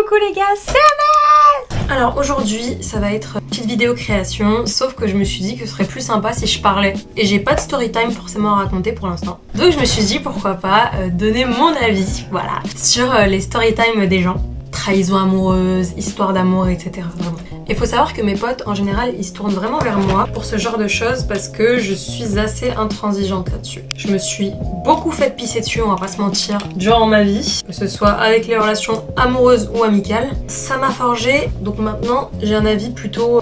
Coucou les gars, c'est Amel. Alors aujourd'hui ça va être une petite vidéo création, sauf que je me suis dit que ce serait plus sympa si je parlais. Et j'ai pas de story time forcément à raconter pour l'instant. Donc je me suis dit pourquoi pas donner mon avis, voilà, sur les story time des gens. Trahison amoureuse, histoire d'amour, etc. Vraiment. Il faut savoir que mes potes, en général, ils se tournent vraiment vers moi pour ce genre de choses parce que je suis assez intransigeante là-dessus. Je me suis beaucoup fait pisser dessus, on va pas se mentir, durant ma vie, que ce soit avec les relations amoureuses ou amicales. Ça m'a forgé, donc maintenant, j'ai un avis plutôt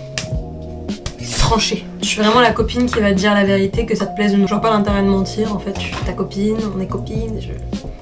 tranché. Je suis vraiment la copine qui va te dire la vérité, que ça te plaise ou non. Je vois pas l'intérêt de mentir, en fait, je suis ta copine, on est copines,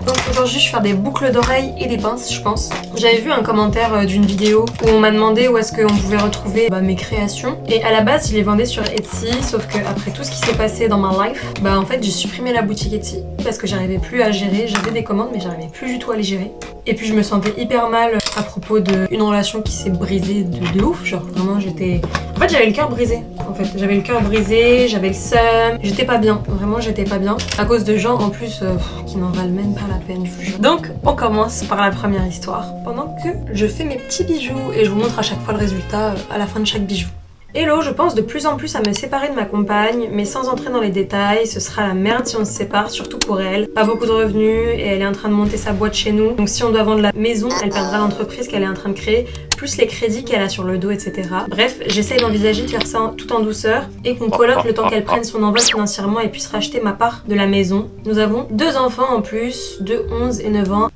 Donc aujourd'hui je vais faire des boucles d'oreilles et des pinces je pense. J'avais vu un commentaire d'une vidéo où on m'a demandé où est-ce qu'on pouvait retrouver mes créations. Et à la base je les vendais sur Etsy, sauf que après tout ce qui s'est passé dans ma life, en fait j'ai supprimé la boutique Etsy parce que j'arrivais plus à gérer. J'avais des commandes mais j'arrivais plus du tout à les gérer. Et puis je me sentais hyper mal à propos d'une relation qui s'est brisée de ouf. Genre vraiment j'étais... En fait j'avais le cœur brisé. En fait j'avais le cœur brisé, j'avais le seum, j'étais pas bien. Vraiment j'étais pas bien. À cause de gens en plus qui n'en valent même pas la peine, je vous jure. Donc on commence par la première histoire. Pendant que je fais mes petits bijoux et je vous montre à chaque fois le résultat à la fin de chaque bijou. Hello, je pense de plus en plus à me séparer de ma compagne, mais sans entrer dans les détails, ce sera la merde si on se sépare, surtout pour elle. Pas beaucoup de revenus et elle est en train de monter sa boîte chez nous. Donc si on doit vendre la maison, elle perdra l'entreprise qu'elle est en train de créer, plus les crédits qu'elle a sur le dos, etc. Bref, j'essaye d'envisager de faire ça tout en douceur et qu'on coloque le temps qu'elle prenne son envol financièrement et puisse racheter ma part de la maison. Nous avons 2 enfants en plus, de 11 et 9 ans.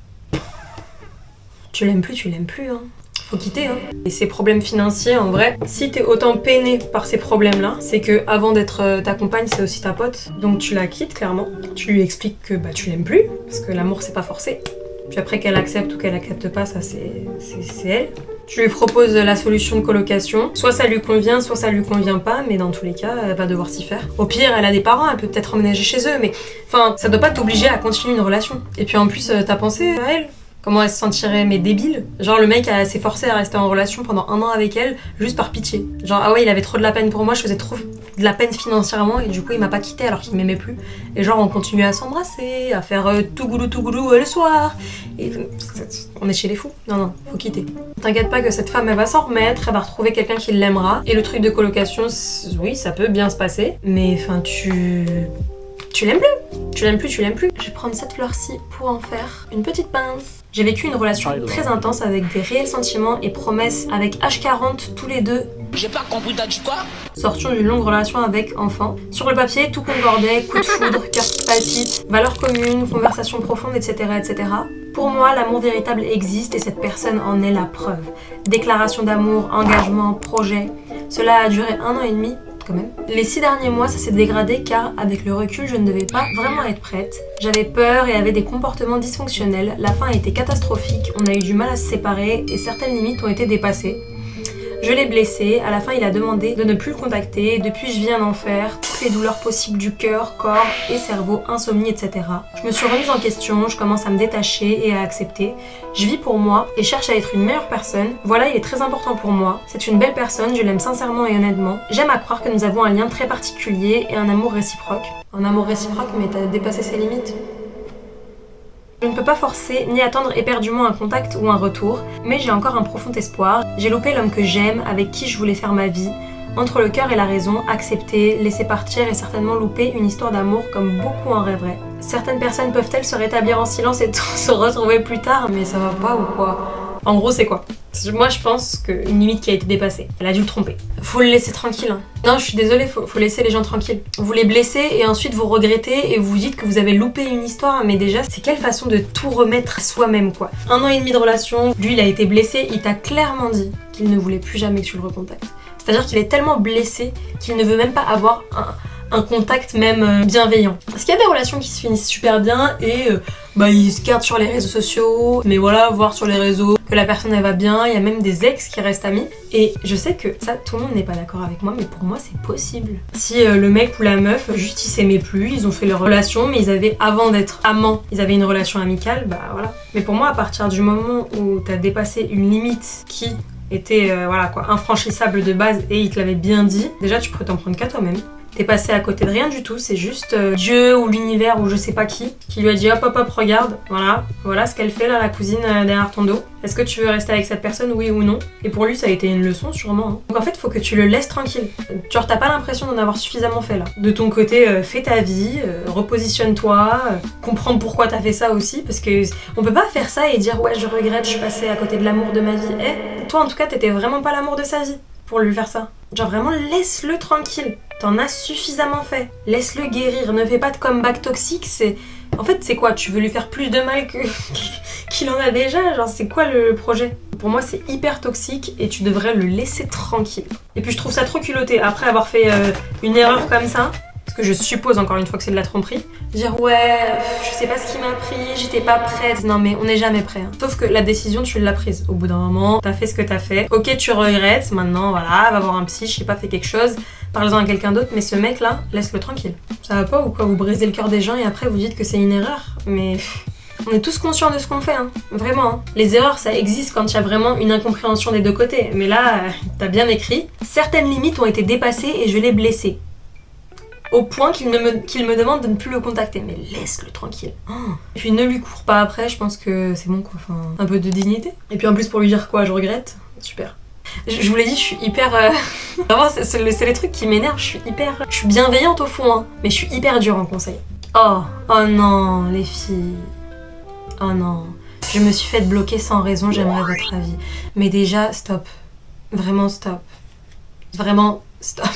Tu l'aimes plus, hein. Faut quitter, hein. Et ces problèmes financiers, en vrai, si t'es autant peiné par ces problèmes-là, c'est que avant d'être ta compagne, c'est aussi ta pote. Donc tu la quittes, clairement. Tu lui expliques que tu l'aimes plus, parce que l'amour, c'est pas forcé. Puis après qu'elle accepte ou qu'elle accepte pas, ça c'est elle. Tu lui proposes la solution de colocation. Soit ça lui convient, soit ça lui convient pas, mais dans tous les cas, elle va devoir s'y faire. Au pire, elle a des parents, elle peut peut-être emménager chez eux, mais enfin, ça doit pas t'obliger à continuer une relation. Et puis en plus, t'as pensé à elle? Comment elle se sentirait, mais débile. Genre le mec s'est forcé à rester en relation pendant 1 an avec elle, juste par pitié. Genre ah ouais, il avait trop de la peine pour moi, je faisais trop de la peine financièrement et du coup il m'a pas quitté alors qu'il m'aimait plus. Et genre on continuait à s'embrasser, à faire tout goulou le soir. Et on est chez les fous. Non, faut quitter. T'inquiète pas que cette femme elle va s'en remettre, elle va retrouver quelqu'un qui l'aimera. Et le truc de colocation, oui ça peut bien se passer, mais enfin tu l'aimes plus. Tu l'aimes plus. Je vais prendre cette fleur-ci pour en faire une petite pince. J'ai vécu une relation très intense avec des réels sentiments et promesses avec H40 tous les deux. J'ai pas compris, t'as dit quoi? Sortions d'une longue relation avec enfant. Sur le papier, tout concordait, coup de foudre, cœur qui palpite, valeurs communes, conversations profondes, etc., etc. Pour moi, l'amour véritable existe et cette personne en est la preuve. Déclaration d'amour, engagement, projet. Cela a duré 1 an et demi. Quand même. Les 6 derniers mois, ça s'est dégradé car, avec le recul, je ne devais pas vraiment être prête. J'avais peur et avait des comportements dysfonctionnels. La fin a été catastrophique, on a eu du mal à se séparer et certaines limites ont été dépassées. Je l'ai blessé, à la fin il a demandé de ne plus le contacter, depuis je vis un enfer, toutes les douleurs possibles du cœur, corps et cerveau, insomnie, etc. Je me suis remise en question, je commence à me détacher et à accepter. Je vis pour moi et cherche à être une meilleure personne. Voilà, il est très important pour moi. C'est une belle personne, je l'aime sincèrement et honnêtement. J'aime à croire que nous avons un lien très particulier et un amour réciproque. Un amour réciproque, mais t'as dépassé ses limites. Je ne peux pas forcer ni attendre éperdument un contact ou un retour, mais j'ai encore un profond espoir. J'ai loupé l'homme que j'aime, avec qui je voulais faire ma vie. Entre le cœur et la raison, accepter, laisser partir et certainement louper une histoire d'amour comme beaucoup en rêveraient. Certaines personnes peuvent-elles se rétablir en silence et se retrouver plus tard, mais ça va pas ou quoi? En gros, c'est quoi? Moi, je pense qu'une limite qui a été dépassée. Elle a dû le tromper. Faut le laisser tranquille. Hein. Non, je suis désolée, faut laisser les gens tranquilles. Vous les blessez et ensuite vous regrettez et vous dites que vous avez loupé une histoire. Mais déjà, c'est quelle façon de tout remettre à soi-même, quoi. 1 an et demi de relation, lui, il a été blessé. Il t'a clairement dit qu'il ne voulait plus jamais que tu le recontactes. C'est-à-dire qu'il est tellement blessé qu'il ne veut même pas avoir un contact même bienveillant. Parce qu'il y a des relations qui se finissent super bien et ils se gardent sur les réseaux sociaux, mais voilà, voir sur les réseaux que la personne elle va bien, il y a même des ex qui restent amis. Et je sais que ça, tout le monde n'est pas d'accord avec moi, mais pour moi c'est possible. Si le mec ou la meuf, juste ils s'aimaient plus, ils ont fait leur relation, mais ils avaient, avant d'être amants, ils avaient une relation amicale, voilà. Mais pour moi, à partir du moment où t'as dépassé une limite qui était infranchissable de base et il te l'avait bien dit, déjà tu pourrais t'en prendre qu'à toi-même. T'es passé à côté de rien du tout, c'est juste Dieu ou l'univers ou je sais pas qui lui a dit hop hop hop regarde, voilà ce qu'elle fait là la cousine derrière ton dos. Est-ce que tu veux rester avec cette personne, oui ou non? Et pour lui ça a été une leçon sûrement. Hein. Donc en fait faut que tu le laisses tranquille. Genre t'as pas l'impression d'en avoir suffisamment fait là. De ton côté fais ta vie, repositionne-toi, comprends pourquoi t'as fait ça aussi parce que on peut pas faire ça et dire ouais je regrette, je suis passée à côté de l'amour de ma vie. Toi en tout cas t'étais vraiment pas l'amour de sa vie pour lui faire ça. Genre vraiment laisse-le tranquille. T'en as suffisamment fait. Laisse-le guérir. Ne fais pas de comeback toxique. En fait, c'est quoi? Tu veux lui faire plus de mal qu'il en a déjà? Genre, c'est quoi le projet? Pour moi, c'est hyper toxique et tu devrais le laisser tranquille. Et puis, je trouve ça trop culotté. Après avoir fait une erreur comme ça, parce que je suppose encore une fois que c'est de la tromperie, dire ouais, je sais pas ce qui m'a pris, j'étais pas prête. Non mais on n'est jamais prêt. Hein. Sauf que la décision tu l'as prise. Au bout d'un moment, t'as fait ce que t'as fait. Ok, tu regrettes, maintenant voilà, va voir un psy, je sais pas, fait quelque chose, parle-en à quelqu'un d'autre, mais ce mec là, laisse-le tranquille. Ça va pas ou quoi? Vous brisez le cœur des gens et après vous dites que c'est une erreur. Mais on est tous conscients de ce qu'on fait, hein. Vraiment. Hein. Les erreurs, ça existe quand il y a vraiment une incompréhension des deux côtés. Mais là, t'as bien écrit. Certaines limites ont été dépassées et je l'ai blessé. Au point qu'il me demande de ne plus le contacter. Mais laisse-le tranquille. Oh. Et puis ne lui cours pas après, je pense que c'est bon quoi. Enfin, un peu de dignité. Et puis en plus pour lui dire quoi, je regrette. Super. Je vous l'ai dit, je suis hyper... Vraiment, c'est les trucs qui m'énervent. Je suis bienveillante au fond, hein. Mais je suis hyper dure en conseil. Oh non, les filles. Oh non. Je me suis fait bloquer sans raison, j'aimerais votre avis. Mais déjà, stop. Vraiment stop. Vraiment stop.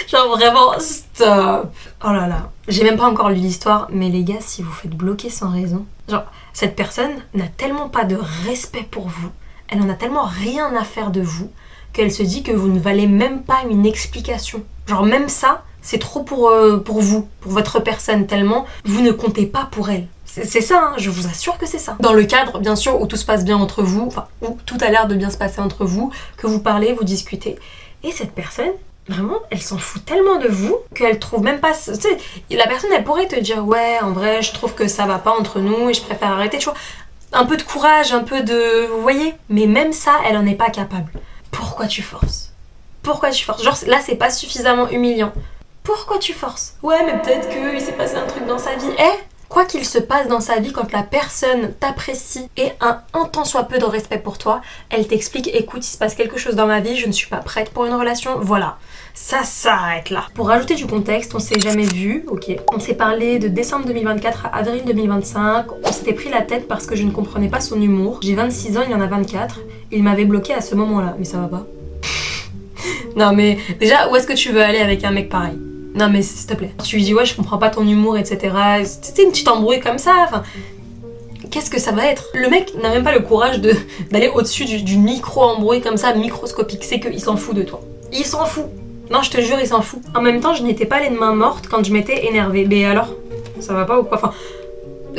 Genre vraiment, stop. Oh là là. J'ai même pas encore lu l'histoire, mais les gars, si vous faites bloquer sans raison... Genre, cette personne n'a tellement pas de respect pour vous, elle en a tellement rien à faire de vous, qu'elle se dit que vous ne valez même pas une explication. Genre même ça, c'est trop pour vous, pour votre personne, tellement vous ne comptez pas pour elle. C'est ça, hein, je vous assure que c'est ça. Dans le cadre, bien sûr, où tout se passe bien entre vous, enfin, où tout a l'air de bien se passer entre vous, que vous parlez, vous discutez. Et cette personne... Vraiment, elle s'en fout tellement de vous qu'elle trouve même pas... Tu sais, la personne, elle pourrait te dire « Ouais, en vrai, je trouve que ça va pas entre nous et je préfère arrêter. » Tu vois, un peu de courage, un peu de... Vous voyez? Mais même ça, elle en est pas capable. Pourquoi tu forces? Pourquoi tu forces? Genre, là, c'est pas suffisamment humiliant. Pourquoi tu forces? Ouais, mais peut-être qu'il s'est passé un truc dans sa vie. Quoi qu'il se passe dans sa vie, quand la personne t'apprécie et a un tant soit peu de respect pour toi, elle t'explique « Écoute, il se passe quelque chose dans ma vie, je ne suis pas prête pour une relation. » Voilà. Ça s'arrête là. Pour rajouter du contexte, on s'est jamais vu, ok. On s'est parlé de décembre 2024 à avril 2025. On s'était pris la tête parce que je ne comprenais pas son humour. J'ai 26 ans, il y en a 24. Il m'avait bloqué à ce moment-là. Mais ça va pas. Non mais déjà, où est-ce que tu veux aller avec un mec pareil? Non mais s'il te plaît. Tu lui dis ouais, je comprends pas ton humour, etc. C'était une petite embrouille comme ça, enfin... Qu'est-ce que ça va être? Le mec n'a même pas le courage d'aller au-dessus du micro-embrouille comme ça, microscopique. C'est qu'il s'en fout de toi. Il s'en fout. Non, je te jure, il s'en fout. En même temps, je n'étais pas les mains mortes quand je m'étais énervée. Mais alors? Ça va pas ou quoi? Enfin,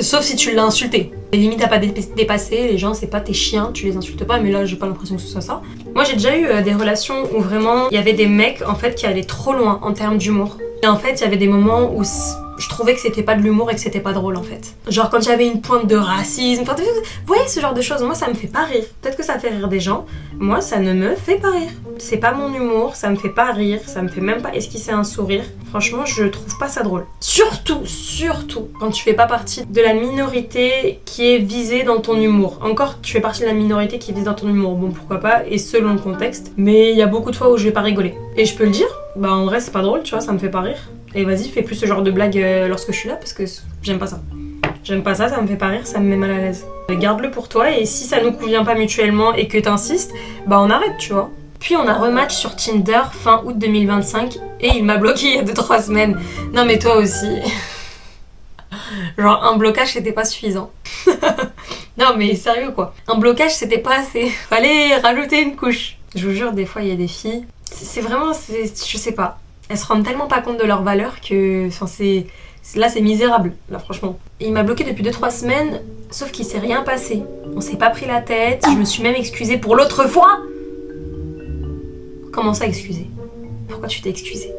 sauf si tu l'as insulté. Les limites à pas dépasser, les gens, c'est pas tes chiens, tu les insultes pas, mais là, j'ai pas l'impression que ce soit ça. Moi, j'ai déjà eu des relations où vraiment, il y avait des mecs, en fait, qui allaient trop loin en termes d'humour. Et en fait, il y avait des moments où je trouvais que c'était pas de l'humour et que c'était pas drôle en fait. Genre quand j'avais une pointe de racisme, enfin, vous voyez ce genre de choses, moi ça me fait pas rire. Peut-être que ça fait rire des gens, moi ça ne me fait pas rire. C'est pas mon humour, ça me fait pas rire, ça me fait même pas esquisser un sourire. Franchement, je trouve pas ça drôle. Surtout quand tu fais pas partie de la minorité qui est visée dans ton humour. Encore, tu fais partie de la minorité qui est visée dans ton humour, bon pourquoi pas, et selon le contexte. Mais il y a beaucoup de fois où je vais pas rigoler. Et je peux le dire, bah en vrai c'est pas drôle, tu vois, ça me fait pas rire. Et vas-y, fais plus ce genre de blague lorsque je suis là parce que j'aime pas ça. J'aime pas ça, ça me fait pas rire, ça me met mal à l'aise. Garde-le pour toi et si ça nous convient pas mutuellement et que t'insistes, bah on arrête, tu vois. Puis on a rematch sur Tinder fin août 2025 et il m'a bloqué il y a 2-3 semaines. Non mais toi aussi. Genre un blocage c'était pas suffisant. Non mais sérieux quoi. Un blocage c'était pas assez. Fallait rajouter une couche. Je vous jure, des fois il y a des filles. C'est vraiment, je sais pas. Elles se rendent tellement pas compte de leur valeur que... Enfin là c'est misérable, là franchement. Et il m'a bloqué depuis 2-3 semaines, sauf qu'il s'est rien passé. On s'est pas pris la tête, je me suis même excusée pour l'autre fois. Comment ça excuser? Pourquoi tu t'es excusée?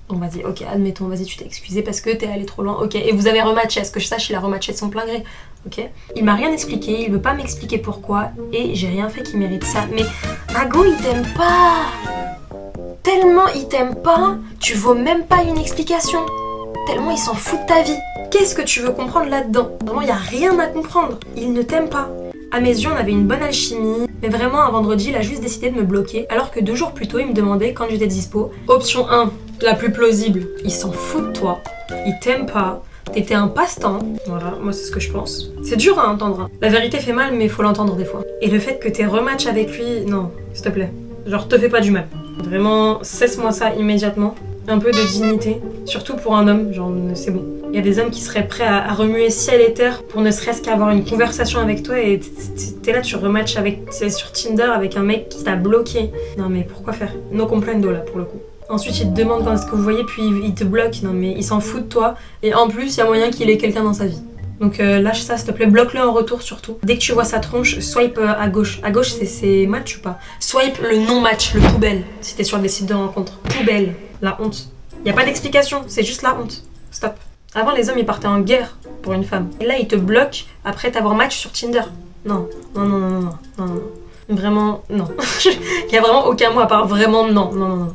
Bon vas-y, ok, admettons, vas-y tu t'es excusée parce que t'es allée trop loin, ok. Et vous avez rematché, à ce que je sache il a rematché de son plein gré, ok. Il m'a rien expliqué, il veut pas m'expliquer pourquoi, et j'ai rien fait qui mérite ça. Mais Mago il t'aime pas. tellement il t'aime pas, tu vaux même pas une explication. Tellement il s'en fout de ta vie. Qu'est-ce que tu veux comprendre là-dedans? Vraiment, il y a rien à comprendre. Il ne t'aime pas. À mes yeux, on avait une bonne alchimie, mais vraiment un vendredi, il a juste décidé de me bloquer, alors que 2 jours plus tôt, il me demandait quand j'étais dispo. Option 1, la plus plausible, il s'en fout de toi, il t'aime pas, t'étais un passe-temps. Voilà, moi c'est ce que je pense. C'est dur à entendre, hein. La vérité fait mal, mais il faut l'entendre des fois. Et le fait que t'aies rematch avec lui, non, s'il te plaît. Genre, te fais pas du mal. Vraiment, cesse-moi ça immédiatement. Un peu de dignité, surtout pour un homme, genre c'est bon. Il y a des hommes qui seraient prêts à remuer ciel et terre pour ne serait-ce qu'avoir une conversation avec toi et t'es là, tu rematches sur Tinder avec un mec qui t'a bloqué. Non mais pourquoi faire? No comprendo là pour le coup. Ensuite il te demande quand est-ce que vous voyez puis il te bloque, non mais il s'en fout de toi et en plus il y a moyen qu'il ait quelqu'un dans sa vie. Donc lâche ça s'il te plaît, bloque-le en retour surtout. Dès que tu vois sa tronche, swipe à gauche. À gauche c'est match ou pas? Swipe le non-match, le poubelle, si t'es sur des sites de rencontres. Poubelle, la honte. Y a pas d'explication, c'est juste la honte. Stop. Avant les hommes ils partaient en guerre pour une femme. Et là ils te bloquent après t'avoir match sur Tinder. Non, non, non, non, non, non, non. Vraiment, non. Y a vraiment aucun mot à part vraiment non, non, non, non.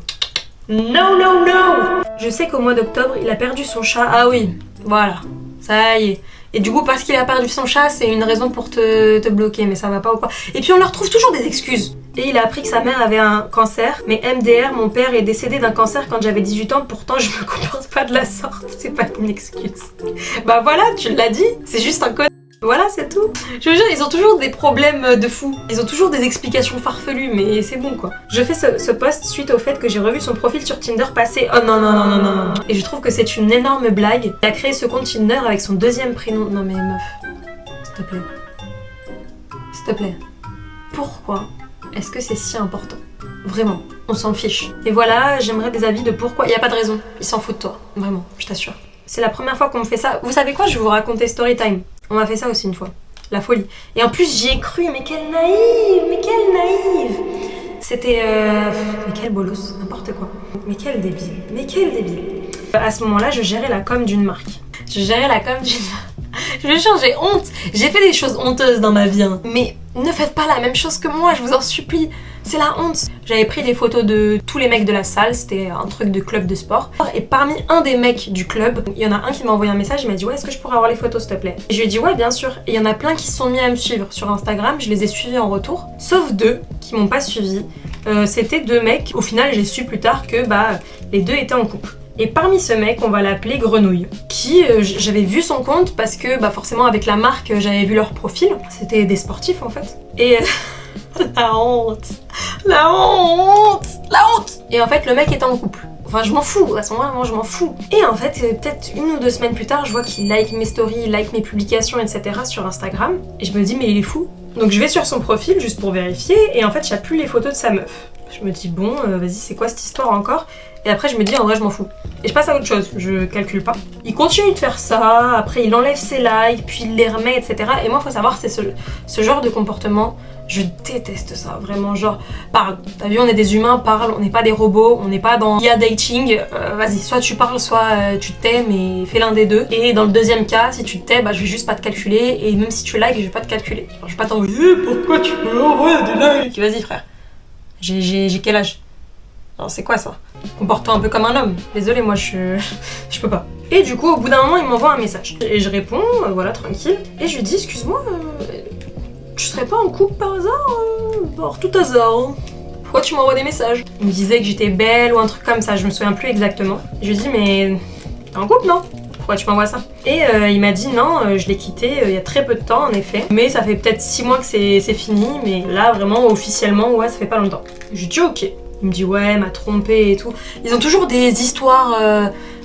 No, no, no. Je sais qu'au mois d'octobre il a perdu son chat. Ah oui, voilà, ça y est. Et du coup, parce qu'il a perdu son chat, c'est une raison pour te bloquer, mais ça va pas ou quoi. Et puis on leur trouve toujours des excuses. Et il a appris que sa mère avait un cancer, mais MDR, mon père est décédé d'un cancer quand j'avais 18 ans, pourtant je me comporte pas de la sorte, c'est pas une excuse. Bah voilà, tu l'as dit, c'est juste un connard. Voilà, c'est tout. Je veux dire, ils ont toujours des problèmes de fou. Ils ont toujours des explications farfelues, mais c'est bon quoi. Je fais ce post suite au fait que j'ai revu son profil sur Tinder passer. Oh non, non, non, non, non, non. Et je trouve que c'est une énorme blague. Il a créé ce compte Tinder avec son 2e prénom. Non mais meuf, s'il te plaît. S'il te plaît. Pourquoi est-ce que c'est si important? Vraiment, on s'en fiche. Et voilà, j'aimerais des avis de pourquoi. Il y a pas de raison. Il s'en fout de toi. Vraiment, je t'assure. C'est la première fois qu'on me fait ça. Vous savez quoi? Je vais vous raconter Storytime. On m'a fait ça aussi une fois. La folie. Et en plus, j'y ai cru. Mais quelle naïve! Mais quelle naïve! C'était... Mais quel bolos. N'importe quoi. Mais quel débile. Mais quel débile. À ce moment-là, je gérais la com d'une marque. Je gérais la com d'une marque. Je veux dire, j'ai honte. J'ai fait des choses honteuses dans ma vie. Hein. Mais ne faites pas la même chose que moi, je vous en supplie. C'est la honte. J'avais pris des photos de tous les mecs de la salle, c'était un truc de club de sport. Et parmi un des mecs du club, il y en a un qui m'a envoyé un message, il m'a dit ouais, est-ce que je pourrais avoir les photos s'il te plaît? Et je lui ai dit ouais, bien sûr. Et il y en a plein qui se sont mis à me suivre sur Instagram, je les ai suivis en retour. Sauf 2 qui m'ont pas suivi. C'était 2 mecs. Au final, j'ai su plus tard que les 2 étaient en couple. Et parmi ce mec, on va l'appeler Grenouille, qui j'avais vu son compte parce que forcément avec la marque, j'avais vu leur profil. C'était des sportifs en fait. Et la honte, la honte, la honte. Et en fait, le mec était en couple. Enfin, je m'en fous, à ce moment-là, moi je m'en fous. Et en fait, peut-être 1 ou 2 semaines plus tard, je vois qu'il like mes stories, il like mes publications, etc. sur Instagram. Et je me dis, mais il est fou. Donc je vais sur son profil juste pour vérifier, et en fait, il n'y a plus les photos de sa meuf. Je me dis, bon, vas-y, c'est quoi cette histoire encore? Et après, je me dis, en vrai, je m'en fous. Et je passe à autre chose, je calcule pas. Il continue de faire ça, après il enlève ses likes, puis il les remet, etc. Et moi, faut savoir, c'est ce genre de comportement, je déteste ça, vraiment, genre, parle. T'as vu, on est des humains, parle, on n'est pas des robots, on n'est pas dans IA dating. Vas-y, soit tu parles, soit tu te tais, mais fais l'un des deux. Et dans le deuxième cas, si tu te tais, je vais juste pas te calculer, et même si tu likes, je vais pas te calculer. Genre, je vais pas t'envoyer, pourquoi tu peux envoyer des likes? Vas-y, frère. J'ai quel âge? Alors c'est quoi ça? Comporte-toi un peu comme un homme. Désolée, moi je peux pas. Et du coup, au bout d'un moment, il m'envoie un message. Et je réponds, voilà, tranquille. Et je lui dis, excuse-moi, tu serais pas en couple par hasard? Par tout hasard. Hein. Pourquoi tu m'envoies des messages? Il me disait que j'étais belle ou un truc comme ça, je me souviens plus exactement. Je lui dis, mais t'es en couple, non? Pourquoi tu m'envoies ça? Et il m'a dit non, je l'ai quitté il y a très peu de temps en effet. Mais ça fait peut-être 6 mois que c'est fini, mais là vraiment officiellement, ouais, ça fait pas longtemps. Je lui dis ok. Il me dit ouais, m'a trompé et tout. Ils ont toujours des histoires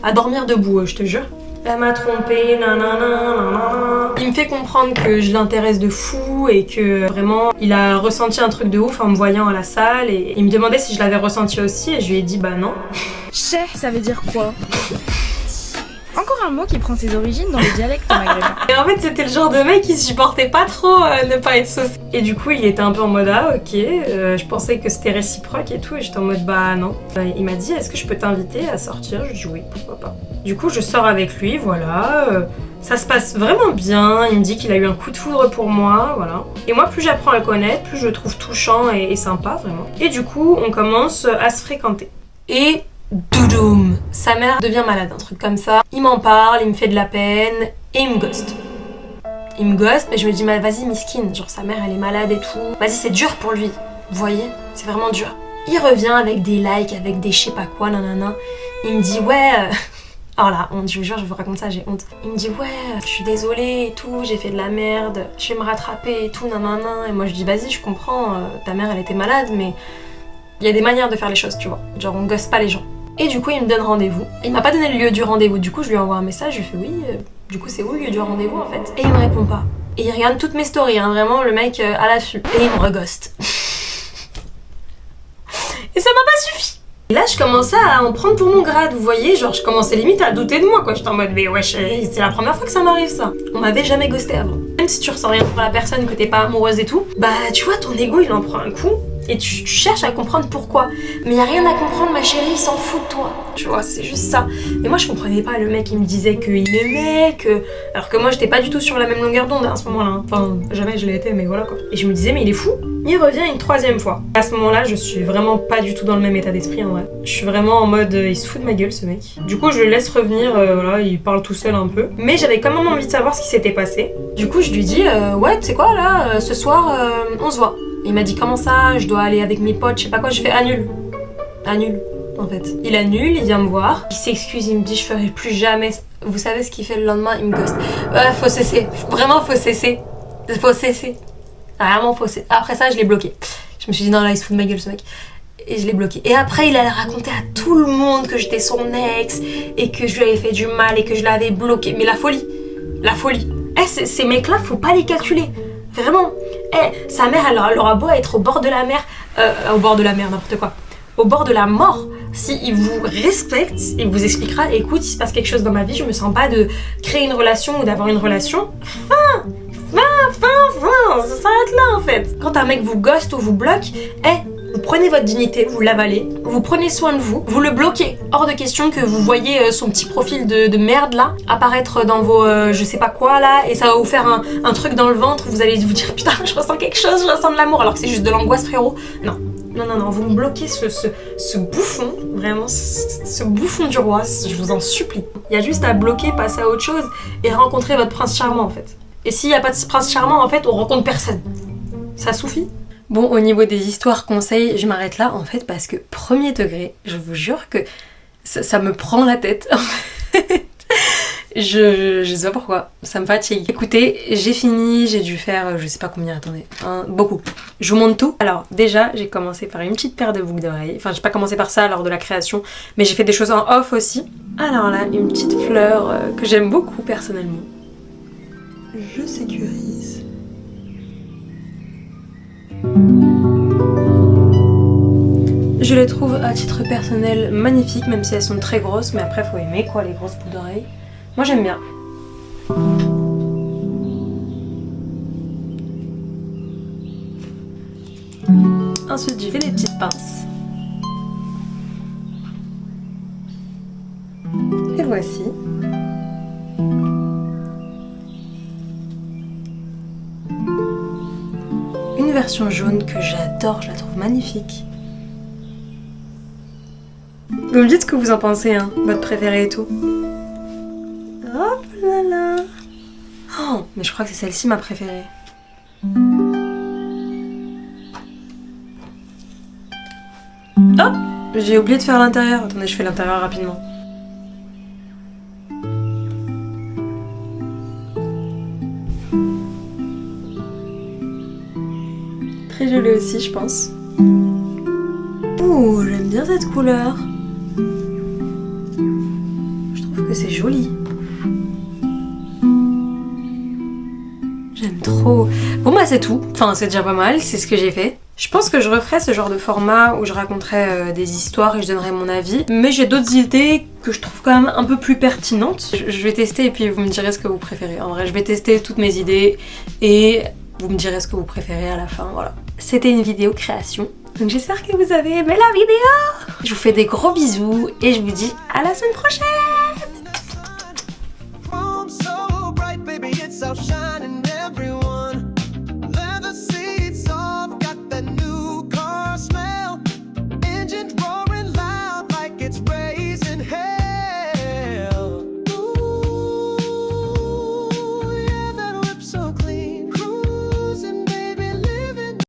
à dormir debout, je te jure. Elle m'a trompé, nanana, nanana. Il me fait comprendre que je l'intéresse de fou et que vraiment il a ressenti un truc de ouf en me voyant à la salle et il me demandait si je l'avais ressenti aussi et je lui ai dit bah non. Cher, ça veut dire quoi? Encore un mot qui prend ses origines dans les dialectes maghrébins. Et en fait, c'était le genre de mec qui supportait pas trop ne pas être saucé. Et du coup, il était un peu en mode ah, ok, je pensais que c'était réciproque et tout, et j'étais en mode bah non. Il m'a dit est-ce que je peux t'inviter à sortir? Je dis oui, pourquoi pas. Du coup, je sors avec lui, voilà. Ça se passe vraiment bien, il me dit qu'il a eu un coup de foudre pour moi, voilà. Et moi, plus j'apprends à le connaître, plus je le trouve touchant et sympa, vraiment. Et du coup, on commence à se fréquenter. Et doudoum, sa mère devient malade, un truc comme ça. Il m'en parle, il me fait de la peine et il me ghost. Il me ghost, mais je me dis, mais vas-y, miskin, genre sa mère elle est malade et tout. Vas-y, c'est dur pour lui, vous voyez, c'est vraiment dur. Il revient avec des likes, avec des je sais pas quoi, nanana. Il me dit, ouais... Oh la honte, je vous jure, je vous raconte ça, j'ai honte. Il me dit, ouais, je suis désolée et tout, j'ai fait de la merde, je vais me rattraper et tout, nanana. Et moi je dis, vas-y, je comprends, ta mère elle était malade, mais il y a des manières de faire les choses, tu vois. Genre on gosse pas les gens. Et du coup, il me donne rendez-vous. Il m'a pas donné le lieu du rendez-vous, du coup je lui envoie un message, je lui fais, oui, du coup c'est où le lieu du rendez-vous en fait? Et il me répond pas. Et il regarde toutes mes stories, hein, vraiment le mec à l'affût. Et il me reghost. Et ça m'a pas suffi. Et là je commençais à en prendre pour mon grade, vous voyez, genre je commençais limite à douter de moi quoi, j'étais en mode mais wesh, c'est la première fois que ça m'arrive ça. On m'avait jamais ghosté avant. Même si tu ressens rien pour la personne, que t'es pas amoureuse et tout, bah tu vois ton ego il en prend un coup et tu cherches à comprendre pourquoi. Mais y a rien à comprendre ma chérie, il s'en fout de toi, tu vois, c'est juste ça. Et moi je comprenais pas, le mec il me disait qu'il m'aimait, alors que moi j'étais pas du tout sur la même longueur d'onde à ce moment-là, enfin jamais je l'ai été mais voilà quoi. Et je me disais mais il est fou. Il revient une troisième fois. À ce moment-là, je suis vraiment pas du tout dans le même état d'esprit en vrai. Je suis vraiment en mode il se fout de ma gueule ce mec. Du coup, je le laisse revenir, voilà, il parle tout seul un peu. Mais j'avais quand même envie de savoir ce qui s'était passé. Du coup, je lui dis ouais, tu sais quoi là, ce soir, on se voit. Il m'a dit comment ça, je dois aller avec mes potes, je sais pas quoi, je fais annule. Annule. En fait. Il annule, il vient me voir, il s'excuse, il me dit je ferai plus jamais. Vous savez ce qu'il fait le lendemain, il me ghost. Faut cesser, vraiment faut cesser. Faut cesser. Vraiment faut cesser. Après ça, je l'ai bloqué. Je me suis dit non là il se fout de ma gueule ce mec. Et je l'ai bloqué. Et après il allait raconter à tout le monde que j'étais son ex et que je lui avais fait du mal et que je l'avais bloqué. Mais la folie. La folie. Ces mecs là, faut pas les calculer. Vraiment. Sa mère elle aura beau être au bord de la mer. Au bord de la mer, n'importe quoi. Au bord de la mort, si il vous respecte, il vous expliquera, écoute, il se passe quelque chose dans ma vie, je me sens pas de créer une relation ou d'avoir une relation. Ça s'arrête là en fait. Quand un mec vous ghost ou vous bloque, vous prenez votre dignité, vous l'avalez, vous prenez soin de vous, vous le bloquez. Hors de question que vous voyez son petit profil de merde là apparaître dans vos je sais pas quoi là et ça va vous faire un truc dans le ventre, vous allez vous dire putain je ressens quelque chose, je ressens de l'amour alors que c'est juste de l'angoisse frérot. Non. Non, vous me bloquez ce bouffon, vraiment, ce bouffon du roi, je vous en supplie. Il y a juste à bloquer, passer à autre chose et rencontrer votre prince charmant en fait. Et s'il n'y a pas de prince charmant en fait, on rencontre personne. Ça suffit. Bon, au niveau des histoires conseils, je m'arrête là en fait parce que premier degré, je vous jure que ça me prend la tête en fait. Je sais pas pourquoi, ça me fatigue. Écoutez, j'ai fini, j'ai dû faire, je sais pas combien, attendez, beaucoup. Je vous montre tout. Alors déjà, j'ai commencé par une petite paire de boucles d'oreilles. Enfin, j'ai pas commencé par ça lors de la création, mais j'ai fait des choses en off aussi. Alors là, une petite fleur que j'aime beaucoup personnellement. Je sécurise. Je les trouve à titre personnel magnifiques, même si elles sont très grosses, mais après faut aimer quoi, les grosses boucles d'oreilles. Moi j'aime bien. Ensuite j'ai fait des petites pinces. Et voici. Une version jaune que j'adore, je la trouve magnifique. Vous me dites ce que vous en pensez, hein, votre préférée et tout. Hop là là. Oh, mais je crois que c'est celle-ci ma préférée. Oh, j'ai oublié de faire l'intérieur. Attendez, je fais l'intérieur rapidement. Très jolie aussi, je pense. Ouh, j'aime bien cette couleur. Je trouve que c'est joli. J'aime trop. Bon bah c'est tout. Enfin c'est déjà pas mal, c'est ce que j'ai fait. Je pense que je referai ce genre de format où je raconterai des histoires et je donnerai mon avis. Mais j'ai d'autres idées que je trouve quand même un peu plus pertinentes. Je vais tester et puis vous me direz ce que vous préférez. En vrai, je vais tester toutes mes idées et vous me direz ce que vous préférez à la fin, voilà. C'était une vidéo création. Donc j'espère que vous avez aimé la vidéo. Je vous fais des gros bisous et je vous dis à la semaine prochaine.